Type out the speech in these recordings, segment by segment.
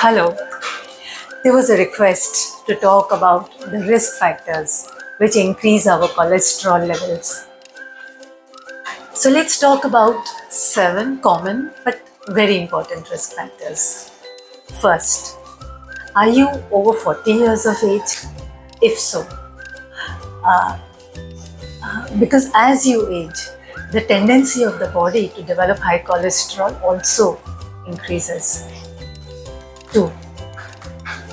Hello. There was a request to talk about the risk factors which increase our cholesterol levels. So let's talk about 7 common but very important risk factors. First, are you over 40 years of age? If so, because as you age, the tendency of the body to develop high cholesterol also increases. 2.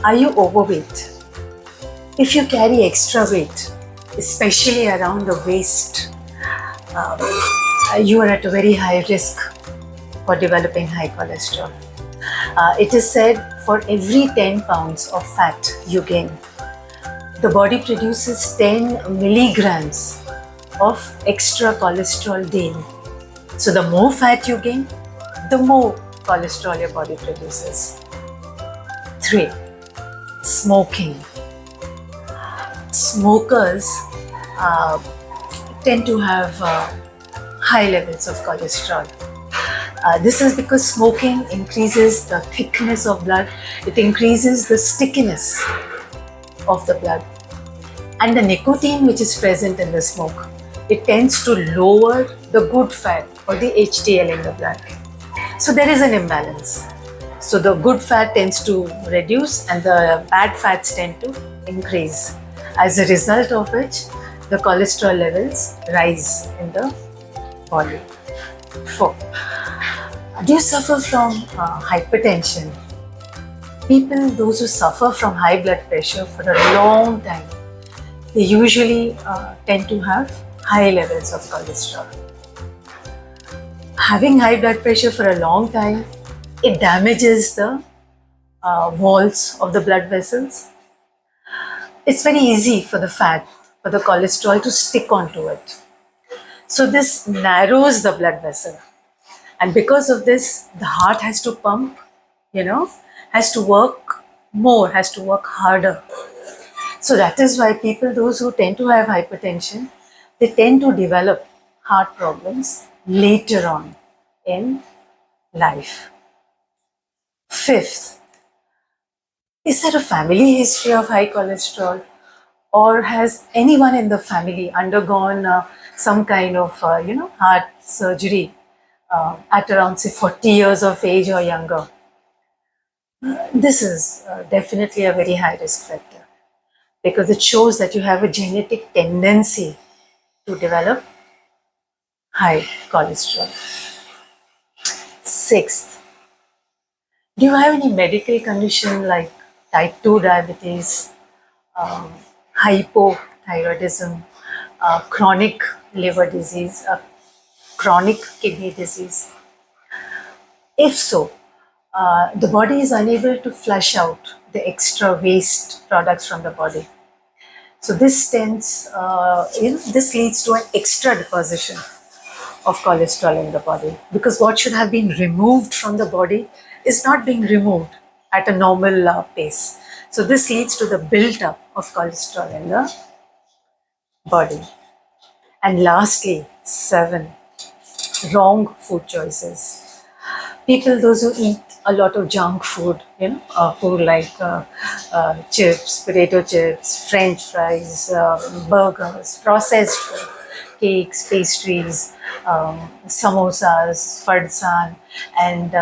Are you overweight? If you carry extra weight, especially around the waist, you are at a very high risk for developing high cholesterol. It is said for every 10 pounds of fat you gain, the body produces 10 milligrams of extra cholesterol daily. So the more fat you gain, the more cholesterol your body produces. 3. Smoking. Smokers tend to have high levels of cholesterol. This is because smoking increases the thickness of blood, it increases the stickiness of the blood. And the nicotine which is present in the smoke, it tends to lower the good fat or the HDL in the blood. So there is an imbalance. So the good fat tends to reduce and the bad fats tend to increase. As a result of which, the cholesterol levels rise in the body. 4. Do you suffer from hypertension? People, those who suffer from high blood pressure for a long time, they usually tend to have high levels of cholesterol. Having high blood pressure for a long time, it damages the walls of the blood vessels. It's very easy for the fat, for the cholesterol to stick onto it. So this narrows the blood vessel. And because of this, the heart has to pump, has to work more, has to work harder. So that is why people, those who tend to have hypertension, they tend to develop heart problems later on in life. 5th, is there a family history of high cholesterol, or has anyone in the family undergone some kind of heart surgery at around say 40 years of age or younger? This is definitely a very high risk factor because it shows that you have a genetic tendency to develop high cholesterol. 6th, do you have any medical condition like type 2 diabetes, hypothyroidism, chronic liver disease, chronic kidney disease? If so, the body is unable to flush out the extra waste products from the body. So this this leads to an extra deposition of cholesterol in the body because what should have been removed from the body is not being removed at a normal pace. So this leads to the build-up of cholesterol in the body. And lastly, 7, wrong food choices. People, those who eat a lot of junk food, food like chips, potato chips, French fries, burgers, processed food, cakes, pastries, samosas, farsan, and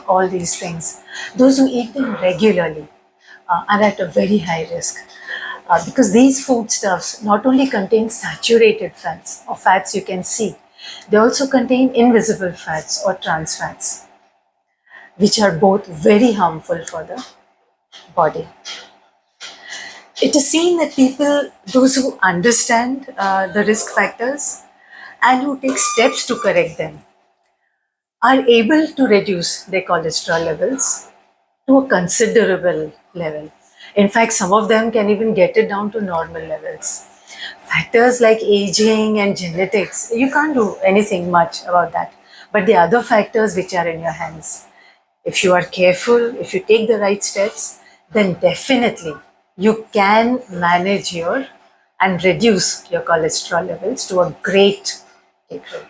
all these things. Those who eat them regularly are at a very high risk because these foodstuffs not only contain saturated fats or fats you can see, they also contain invisible fats or trans fats, which are both very harmful for the body. It is seen that people, those who understand the risk factors and who take steps to correct them, are able to reduce their cholesterol levels to a considerable level. In fact, some of them can even get it down to normal levels. Factors like aging and genetics, you can't do anything much about that. But the other factors which are in your hands, if you are careful, if you take the right steps, then definitely you can manage and reduce your cholesterol levels to a great degree.